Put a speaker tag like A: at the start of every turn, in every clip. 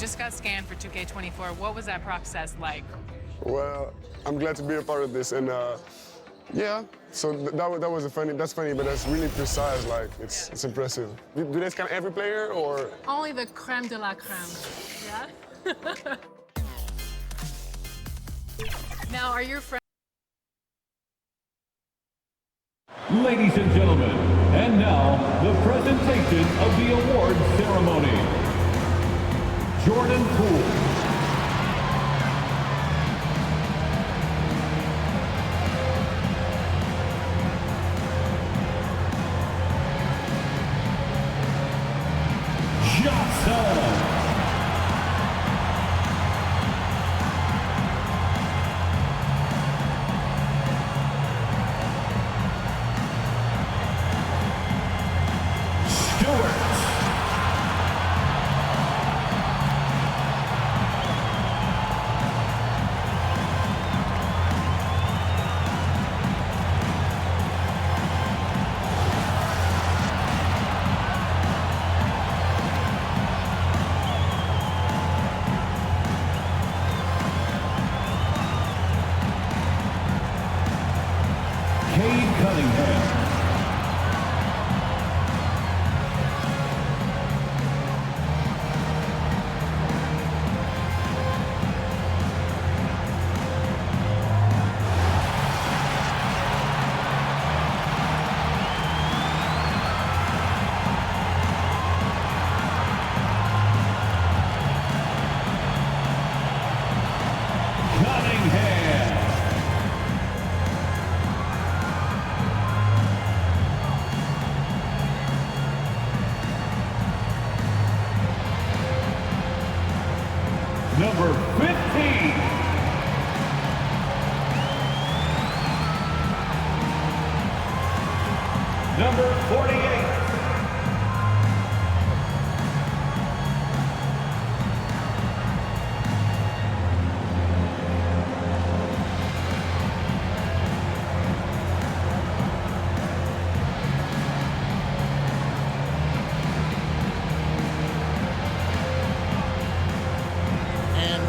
A: just got scanned for 2K24. What was that process like?
B: Well, I'm glad to be a part of this, and yeah. So that's funny, but that's really precise. Like it's impressive. Do they scan every player or?
A: Only the creme de la creme. Yeah. Now, are your friends?
C: Ladies and gentlemen, and now the presentation of the award ceremony. Jordan Poole. Johnson. Cade Cunningham. Number 15. Number 48.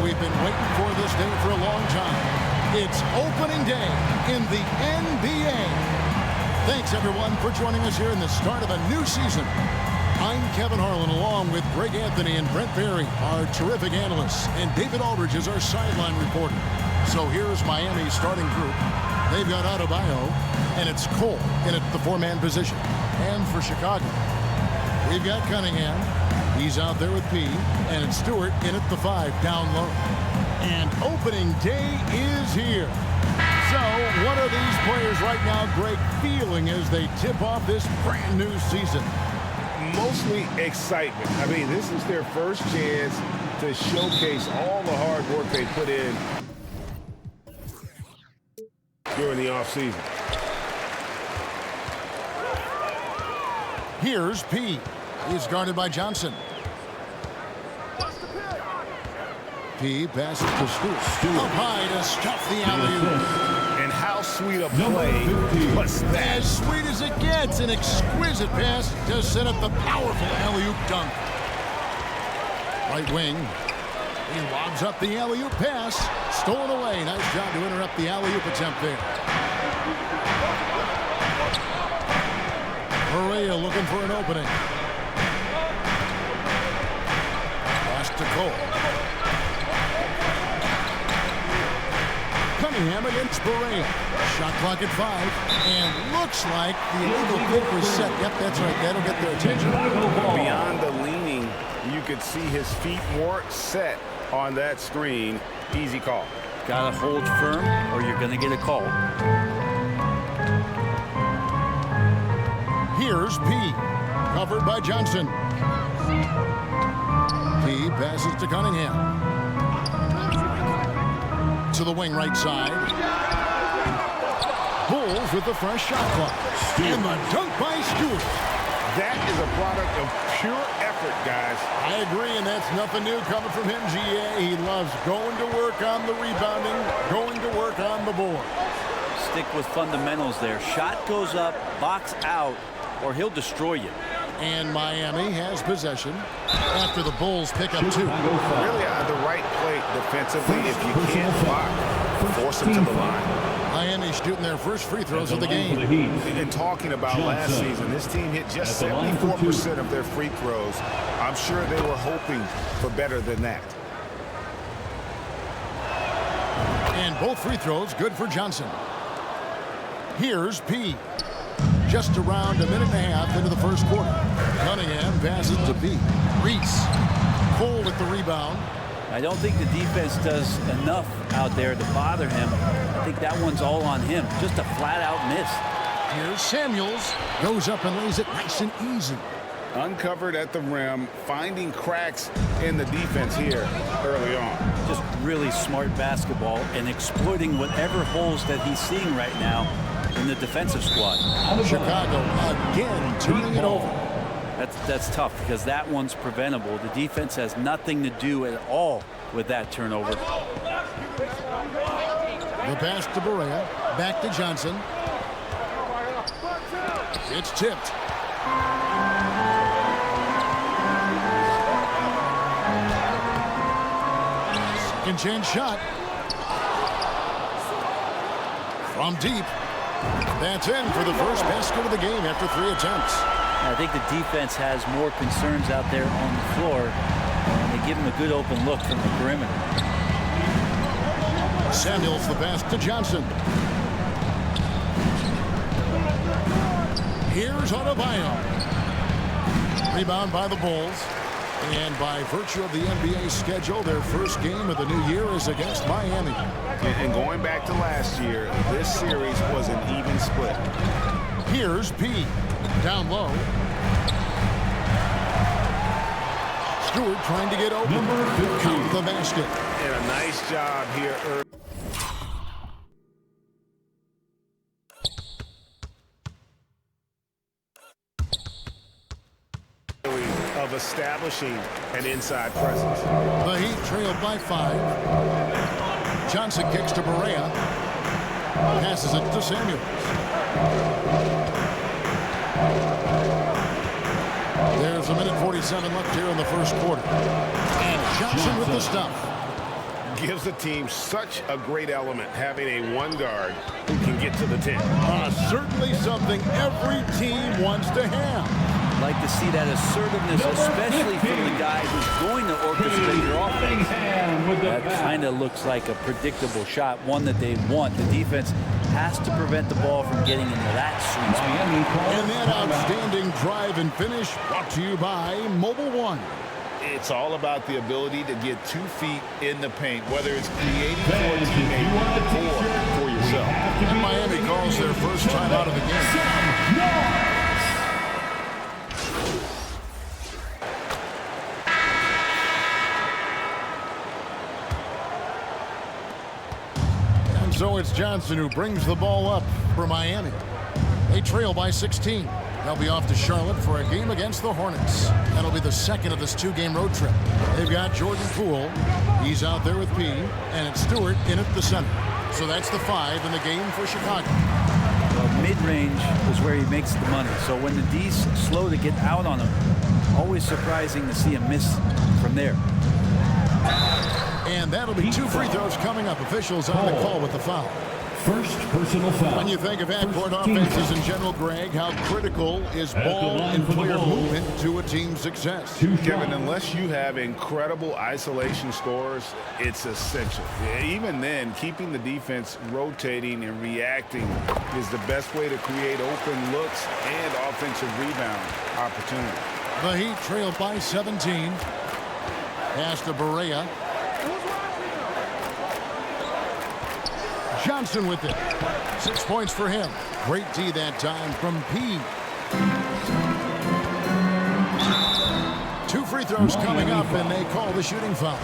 D: We've been waiting for this day for a long time. It's opening day in the NBA. Thanks, everyone, for joining us here in the start of a new season. I'm Kevin Harlan, along with Greg Anthony and Brent Barry, our terrific analysts, and David Aldridge is our sideline reporter. So here's Miami's starting group. They've got Adebayo, and it's Cole in at the four-man position. And for Chicago, we've got Cunningham. He's out there with P, and it's Stewart in at the 5 down low. And opening day is here. So what are these players right now, Greg, feeling as they tip off this brand new season?
E: Mostly excitement. I mean, this is their first chance to showcase all the hard work they put in during the offseason.
D: Here's P. He's guarded by Johnson. P passes to Stewart. Up high to stuff the alley-oop.
E: And how sweet a play was that?
D: As sweet as it gets, an exquisite pass to set up the powerful alley-oop dunk. Right wing. He lobs up the alley-oop pass. Stolen away. Nice job to interrupt the alley-oop attempt there. Correa looking for an opening. Pass to Cole. Cunningham against Correa. Shot clock at 5. And looks like the illegal kick was set. Yep, that's right. That'll get their attention.
E: Beyond the leaning, you could see his feet weren't set on that screen. Easy call.
F: Gotta hold firm or you're gonna get a call.
D: Here's P. Covered by Johnson. P passes to Cunningham. To the wing right side. Bulls with the fresh shot clock. And the dunk by Stewart.
E: That is a product of pure effort, guys.
D: I agree, and that's nothing new coming from him, GA. He loves going to work on the rebounding, going to work on the board.
F: Stick with fundamentals there. Shot goes up, box out, or he'll destroy you.
D: And Miami has possession after the Bulls pick up 2.
E: Really on the right plate defensively. If you can't block, force them to the line.
D: Miami shooting their first free throws of the game.
E: And talking about last season, this team hit just 74% of their free throws. I'm sure they were hoping for better than that.
D: And both free throws good for Johnson. Here's P. Just around a minute and a half into the first quarter. Cunningham passes to B. Reese. Cole with the rebound.
F: I don't think the defense does enough out there to bother him. I think that one's all on him. Just a flat-out miss.
D: Here's Samuels. Goes up and lays it nice and easy.
E: Uncovered at the rim, finding cracks in the defense here early on.
F: Just really smart basketball and exploiting whatever holes that he's seeing right now in the defensive squad.
D: Chicago again turning it over.
F: That's tough because that one's preventable. The defense has nothing to do at all with that turnover.
D: The pass to Barea. Back to Johnson. It's tipped. Second chance shot. From deep. That's in for the first basket of the game after 3 attempts.
F: I think the defense has more concerns out there on the floor, and they give him a good open look from the perimeter.
D: Samuels the pass to Johnson. Here's Adebayo. Rebound by the Bulls. And by virtue of the NBA schedule, their first game of the new year is against Miami.
E: And going back to last year, this series was an even split.
D: Here's P. Down low. Stewart trying to get open. Count the basket.
E: And a nice job here early. Of establishing an inside presence.
D: The Heat trailed by 5. Johnson kicks to Barea. Passes it to Samuels. There's a minute 47 left here in the first quarter. And Johnson with the stuff.
E: Gives the team such a great element having a one guard who can get to the 10.
D: Certainly something every team wants to have.
F: Like to see that assertiveness, especially from the guy who's going to orchestrate your offense. That kind of looks like a predictable shot, one that they want. The defense has to prevent the ball from getting into that sweet spot.
D: And that outstanding drive and finish brought to you by Mobile One.
E: It's all about the ability to get 2 feet in the paint, whether it's creating for a teammate or for yourself.
D: And Miami calls their first time out of the game. So it's Johnson who brings the ball up for Miami. They trail by 16. They'll be off to Charlotte for a game against the Hornets. That'll be the second of this 2-game road trip. They've got Jordan Poole. He's out there with P. And it's Stewart in at the center. So that's the 5 in the game for Chicago.
F: Well, mid-range is where he makes the money. So when the D's slow to get out on him, always surprising to see him miss from there.
D: And that'll be 2 free throws coming up. Officials on the call with the foul.
C: First personal foul.
D: When you think of half-court offenses in general, Greg, how critical is ball and player movement to a team's success?
E: Kevin, unless you have incredible isolation scores, it's essential. Even then, keeping the defense rotating and reacting is the best way to create open looks and offensive rebound opportunity.
D: The Heat trailed by 17. Pass to Barea. Johnson with it. 6 points for him. Great D that time from P. 2 free throws coming up, and they call the shooting foul.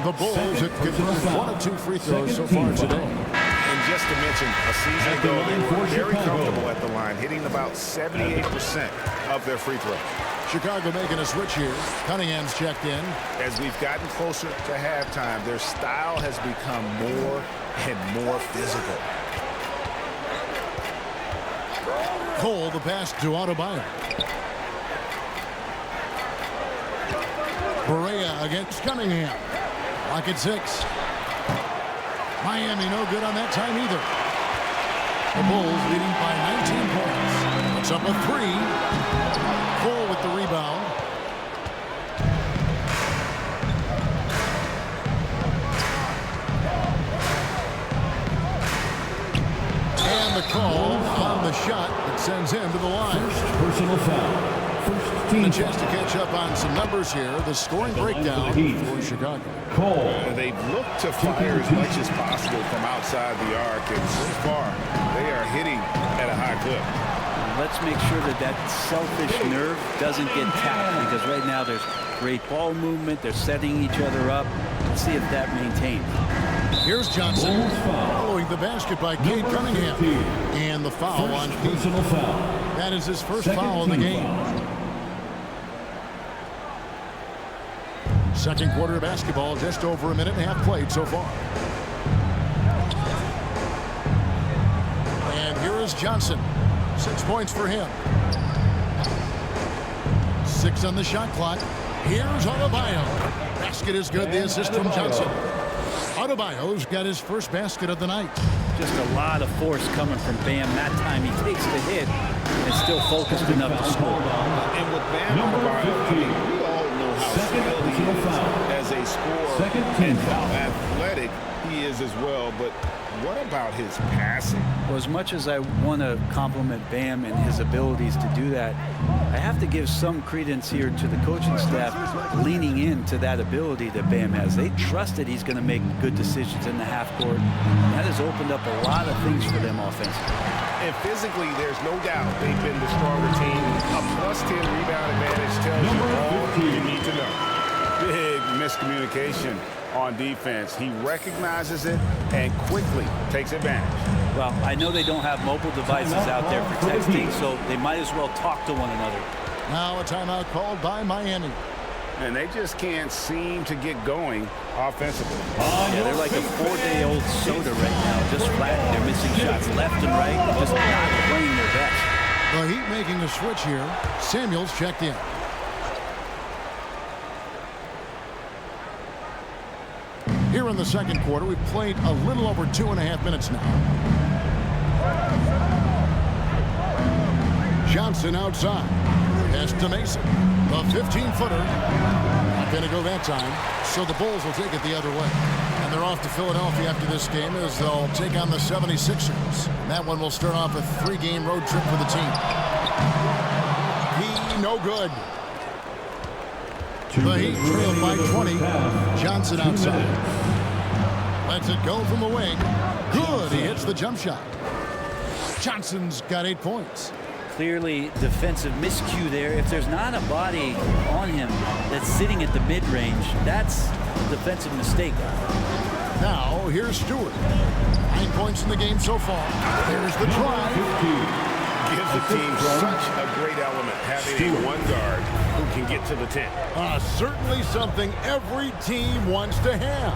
D: The Bulls have given 1 of 2 free throws so far today.
E: And just to mention, a season ago, they were very comfortable at the line, hitting about 78% of their free throws.
D: Chicago making a switch here. Cunningham's checked in.
E: As we've gotten closer to halftime, their style has become more and more physical.
D: Cole, the pass to Adebayo. Barea against Cunningham. Lock at 6. Miami no good on that time either. The Bulls leading by 19 points. It's up a 3. Cole with the rebound. And the call on the shot that sends him to the line.
C: Personal foul. First team
D: A chance to catch up on some numbers here. The scoring breakdown for Chicago.
C: Cole.
E: They've looked to fire as much as possible from outside the arc, and so far they are hitting at a high clip.
F: Let's make sure that that selfish nerve doesn't get tapped, because right now there's great ball movement. They're setting each other up. Let's see if that maintains.
D: Here's Johnson following the basket by Cade Cunningham. And the foul on Pete.
C: Personal foul.
D: That is his first foul of the game. Second quarter of basketball, just over a minute and a half played so far. And here is Johnson. 6 points for him. 6 on the shot clock. Here's Adebayo. Basket is good. The assist from Johnson. Adebayo's got his first basket of the night.
F: Just a lot of force coming from Bam. That time he takes the hit and still focused enough to score.
E: And with Bam Adebayo, we all know how skilled he is as a scorer and how athletic he is as well. But what about his passing?
F: Well, as much as I want to compliment Bam and his abilities to do that, I have to give some credence here to the coaching staff leaning into that ability that Bam has. They trust that he's going to make good decisions in the half court. That has opened up a lot of things for them offensively.
E: And physically, there's no doubt they've been the stronger team. A +10 rebound advantage tells you all you need to know. Big miscommunication on defense. He recognizes it and quickly takes advantage.
F: Well, I know they don't have mobile devices out there for texting, so they might as well talk to one another.
D: Now a timeout called by Miami.
E: And they just can't seem to get going offensively.
F: Yeah, they're like a 4-day-old soda right now, just flat. They're missing shots left and right, just not playing their best.
D: The Heat making a switch here. Samuels checked in. Here in the second quarter, we've played a little over 2.5 minutes now. Johnson outside. Pass to Mason. The 15-footer. Not going to go that time. So the Bulls will take it the other way. And they're off to Philadelphia after this game as they'll take on the 76ers. That one will start off a 3-game road trip for the team. He no good. The Heat trailed by 20. Johnson outside. Lets it go from the wing. Good. He hits the jump shot. Johnson's got 8 points.
F: Clearly defensive miscue there. If there's not a body on him that's sitting at the mid-range, that's a defensive mistake.
D: Now, here's Stewart. 9 points in the game so far. There's the drive.
E: Gives the team such a great element, having a one guard who can get to the 10.
D: Certainly something every team wants to have.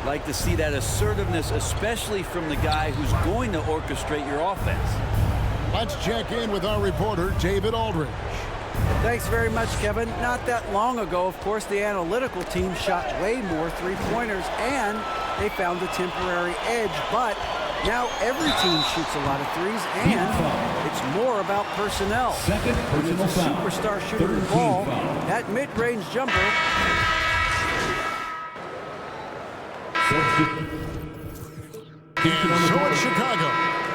F: Like to see that assertiveness, especially from the guy who's going to orchestrate your offense.
D: Let's check in with our reporter, David Aldridge.
G: Thanks very much, Kevin. Not that long ago, of course, the analytical team shot way more three-pointers, and they found a temporary edge. But now every team shoots a lot of threes, and it's more about personnel.
C: Second
G: When
C: personal
G: it's a
C: foul.
G: superstar shooting the ball, that mid-range jumper.
D: And so it's Chicago,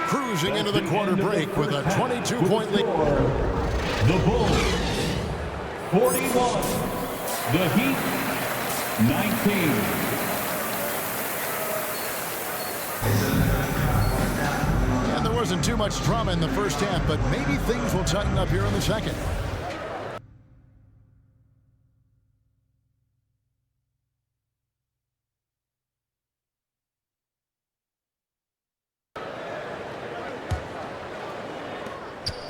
D: cruising into the quarter break with a 22-point lead.
C: The Bulls, 41. The Heat, 19.
D: And there wasn't too much drama in the first half, but maybe things will tighten up here in the second.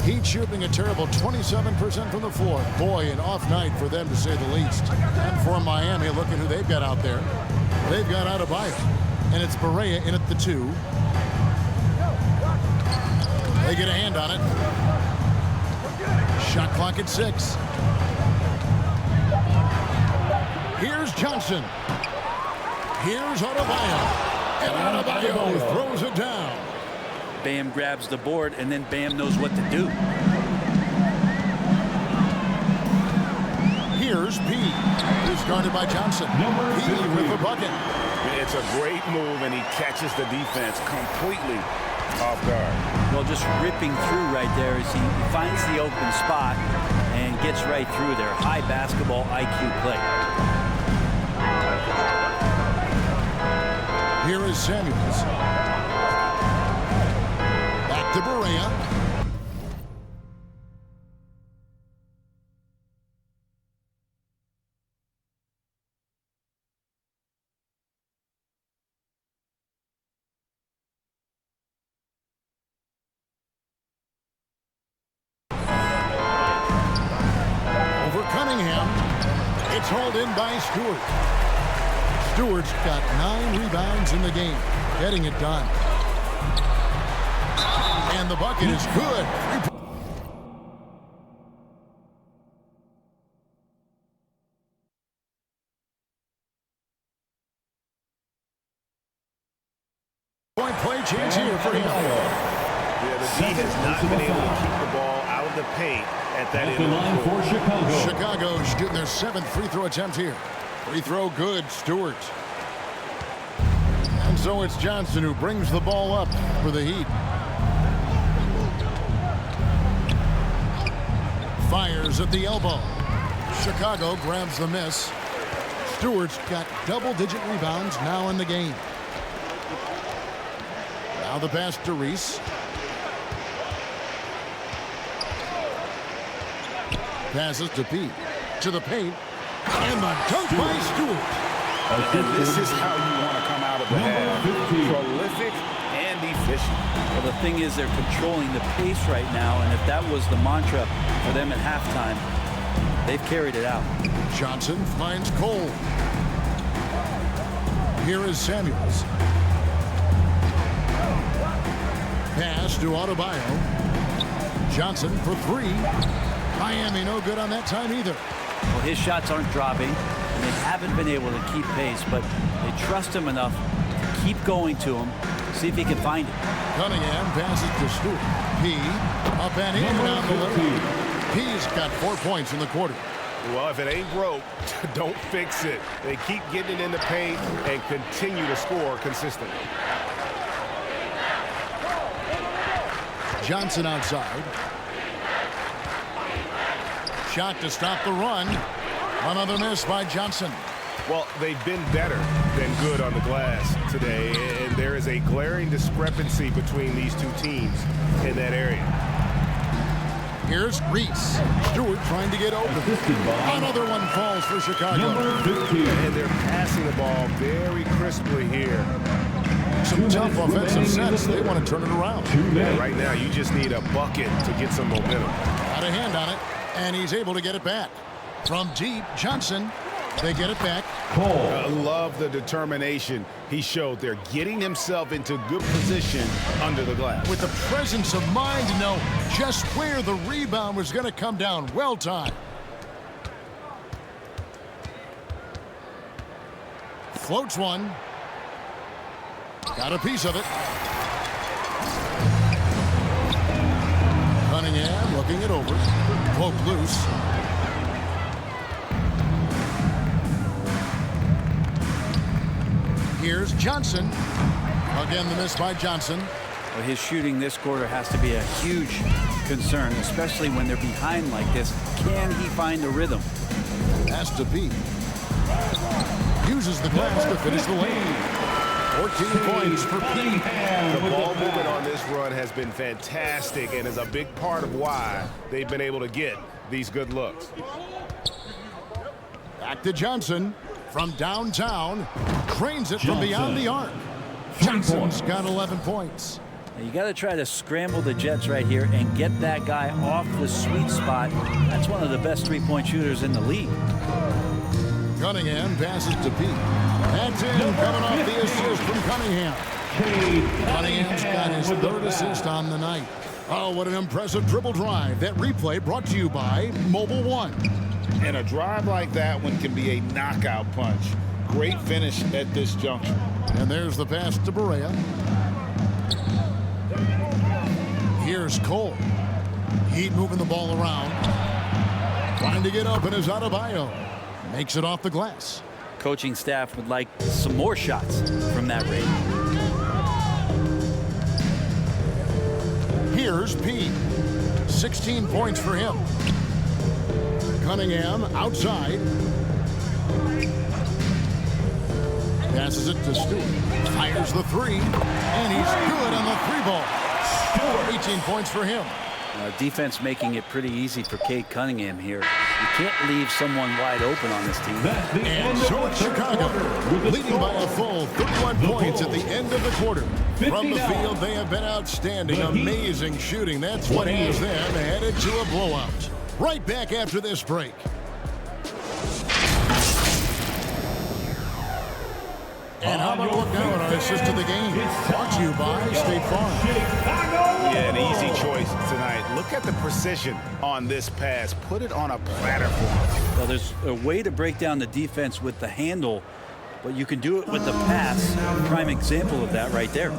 D: Heat shooting a terrible 27% from the floor. Boy, an off night for them to say the least. And for Miami, look at who they've got out there. They've got Adebayo. And it's Barea in at the 2. They get a hand on it. Shot clock at 6. Here's Johnson. Here's Adebayo. And Adebayo throws it down.
F: Bam grabs the board, and then Bam knows what to do.
D: Here's P. He's guarded by Johnson. P with the bucket.
E: It's a great move, and he catches the defense completely off guard.
F: Well, just ripping through right there as he finds the open spot and gets right through there. High basketball IQ play.
D: Here is Samuels. Back to Barea. Over Cunningham. It's hauled in by Stewart. Stewart's got 9 rebounds in the game, getting it done. And the bucket is good. Point play chance here for him.
E: Yeah, the D has not been able to keep the ball out of the paint at that end of the court.
C: For Chicago.
D: Chicago shooting their 7th free throw attempt here. Free throw good, Stewart. And so it's Johnson who brings the ball up for the Heat. Fires at the elbow. Chicago grabs the miss. Stewart's got double-digit rebounds now in the game. Now the pass to Reese. Passes to Pete. To the paint. And the dunk by Stewart.
E: And this is how you want to come out of the half. Prolific and efficient.
F: Well, the thing is they're controlling the pace right now, and if that was the mantra for them at halftime, they've carried it out.
D: Johnson finds Cole. Here is Samuels. Pass to Adebayo. Johnson for 3. Miami no good on that time either.
F: Well, his shots aren't dropping, and they haven't been able to keep pace, but they trust him enough to keep going to him, see if he can find it.
D: Cunningham passes to Stewart. P up and in down the lane. P's got 4 points in the quarter.
E: Well, if it ain't broke, don't fix it. They keep getting it in the paint and continue to score consistently.
D: Johnson outside. Shot to stop the run. Another miss by Johnson.
E: Well, they've been better than good on the glass today, and there is a glaring discrepancy between these two teams in that area.
D: Here's Reese. Stewart trying to get open. Another one falls for Chicago.
E: And they're passing the ball very crisply here.
D: Some tough offensive sets. They want to turn it around.
E: Yeah, right now, you just need a bucket to get some momentum.
D: Got a hand on it, and he's able to get it back. From deep, Johnson. They get it back.
E: I love the determination he showed there, getting himself into good position under the glass.
D: With the presence of mind to know just where the rebound was going to come down. Well timed. Floats one. Got a piece of it. Cunningham looking it over. Poke loose. Here's Johnson. Again, the miss by Johnson.
F: Well, his shooting this quarter has to be a huge concern, especially when they're behind like this. Can he find the rhythm?
D: Has to be. Uses the glass to finish the lane. 14 points for Pete.
E: The ball movement on this run has been fantastic and is a big part of why they've been able to get these good looks.
D: Back to Johnson from downtown. Trains it from beyond the arc. Johnson's got 11 points.
F: Now you got to try to scramble the Jets right here and get that guy off the sweet spot. That's one of the best three-point shooters in the league.
D: Cunningham passes to Pete. That's in, coming off the assist from Cunningham. Cunningham's got his 3rd assist on the night. Oh, what an impressive dribble drive. That replay brought to you by Mobile One.
E: And a drive like that one can be a knockout punch. Great finish at this juncture.
D: And there's the pass to Barea. Here's Cole. Heat moving the ball around. Trying to get open is Adebayo. Makes it off the glass.
F: Coaching staff would like some more shots from that range.
D: Here's P. 16 points for him. Cunningham outside. Passes it to Stewart. Fires the three. And he's good on the three ball. 18 points for him.
F: Defense making it pretty easy for Cade Cunningham here. You can't leave someone wide open on this team.
D: And so it's Chicago, leading by a full 31 points at the end of the quarter. From the field, they have been outstanding. Amazing shooting. That's what has them headed to a blowout. Right back after this break. And how about look now at our assist to the game? Brought to you by State Farm.
E: Yeah, an easy choice tonight. Look at the precision on this pass. Put it on a platter for him.
F: Well, there's a way to break down the defense with the handle, but you can do it with the pass. Prime example of that right there.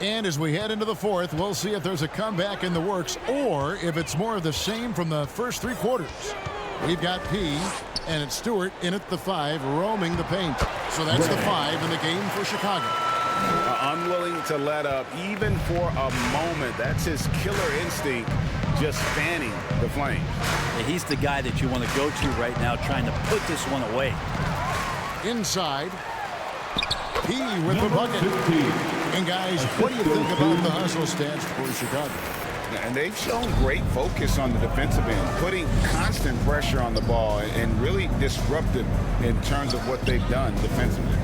D: And as we head into the fourth, we'll see if there's a comeback in the works or if it's more of the same from the first three quarters. We've got P, and it's Stewart in at the 5, roaming the paint. So that's the 5 in the game for Chicago.
E: Unwilling to let up even for a moment. That's his killer instinct, just fanning the flame.
F: Yeah, he's the guy that you want to go to right now, trying to put this one away.
D: Inside, P with the bucket. And guys, what do you think about the hustle stats for Chicago?
E: And they've shown great focus on the defensive end, putting constant pressure on the ball and really disruptive in terms of what they've done defensively.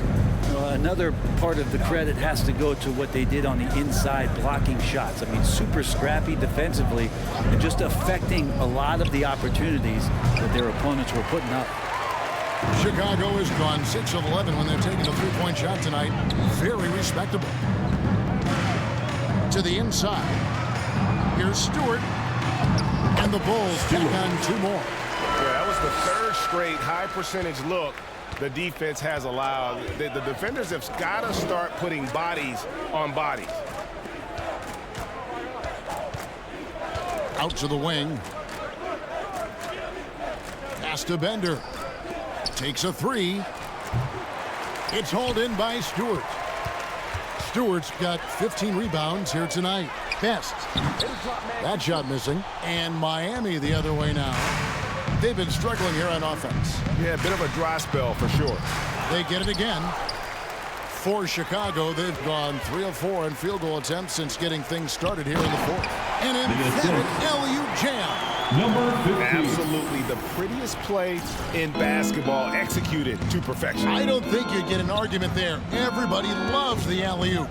F: Another part of the credit has to go to what they did on the inside, blocking shots. I mean, super scrappy defensively and just affecting a lot of the opportunities that their opponents were putting up.
D: Chicago has gone 6 of 11 when they're taking a three-point shot tonight. Very respectable. To the inside. Here's Stewart. And the Bulls take on 2 more.
E: Yeah, that was the 3rd straight high percentage look the defense has allowed. The defenders have got to start putting bodies on bodies.
D: Out to the wing. Pass to Bender. Takes a 3. It's hauled in by Stewart. Stewart's got 15 rebounds here tonight. Best. That shot missing. And Miami the other way now. They've been struggling here on offense.
E: Yeah, a bit of a dry spell for sure.
D: They get it again. For Chicago, they've gone 3 of 4 in field goal attempts since getting things started here in the fourth. An emphatic LU jam.
C: Number 15.
E: Absolutely the prettiest play in basketball, executed to perfection.
D: I don't think you'd get an argument there. Everybody loves the alley-oop.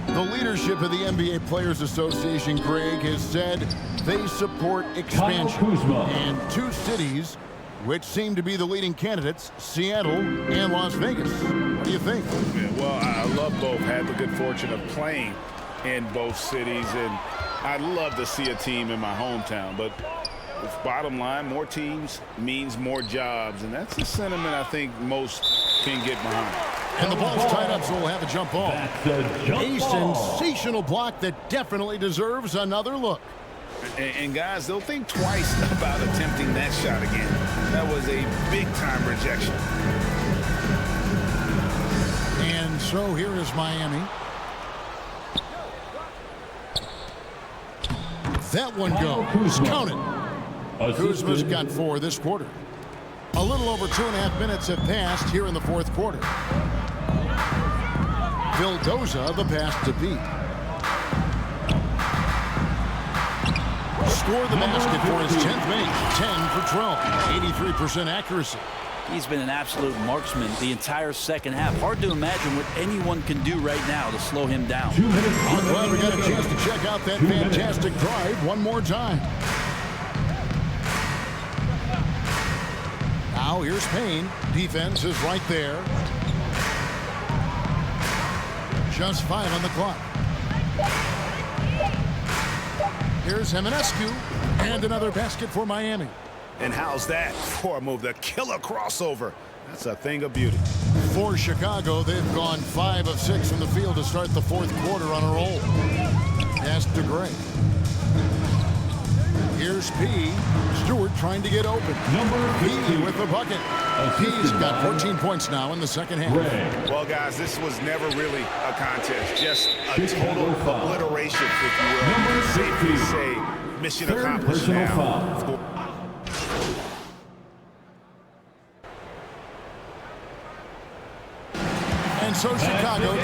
D: The leadership of the NBA Players Association, Greg, has said they support expansion. And 2 cities which seem to be the leading candidates, Seattle and Las Vegas. What do you think?
E: Yeah, well, I love both. Had the good fortune of playing in both cities, and I'd love to see a team in my hometown. But bottom line, more teams means more jobs, and that's the sentiment I think most can get behind.
D: And the ball's tied up, so we'll have a jump ball. A sensational block that definitely deserves another look.
E: And guys, they'll think twice about attempting that shot again. That was a big-time rejection.
D: And so here is Miami. That one goes. Count it. Kuzma's got 4 this quarter. A little over 2.5 minutes have passed here in the fourth quarter. Vildoza, the pass to Pete. Scored the basket for his 10th make. 10 for 12. 83% accuracy.
F: He's been an absolute marksman the entire second half. Hard to imagine what anyone can do right now to slow him down.
D: I'm glad we got a chance to check out that fantastic drive one more time. Now here's Payne. Defense is right there. Just 5 on the clock. Here's Jimenezcu, and another basket for Miami.
E: And how's that for a move? The killer crossover. That's a thing of beauty.
D: For Chicago, they've gone 5 of 6 from the field to start the fourth quarter on a roll. Pass to Gray. Here's P. Stewart trying to get open. P with the bucket. P's got 14 points now in the second half.
E: Well, guys, this was never really a contest. Just a total obliteration, if you will. Safe to say, mission accomplished now.
D: And so Chicago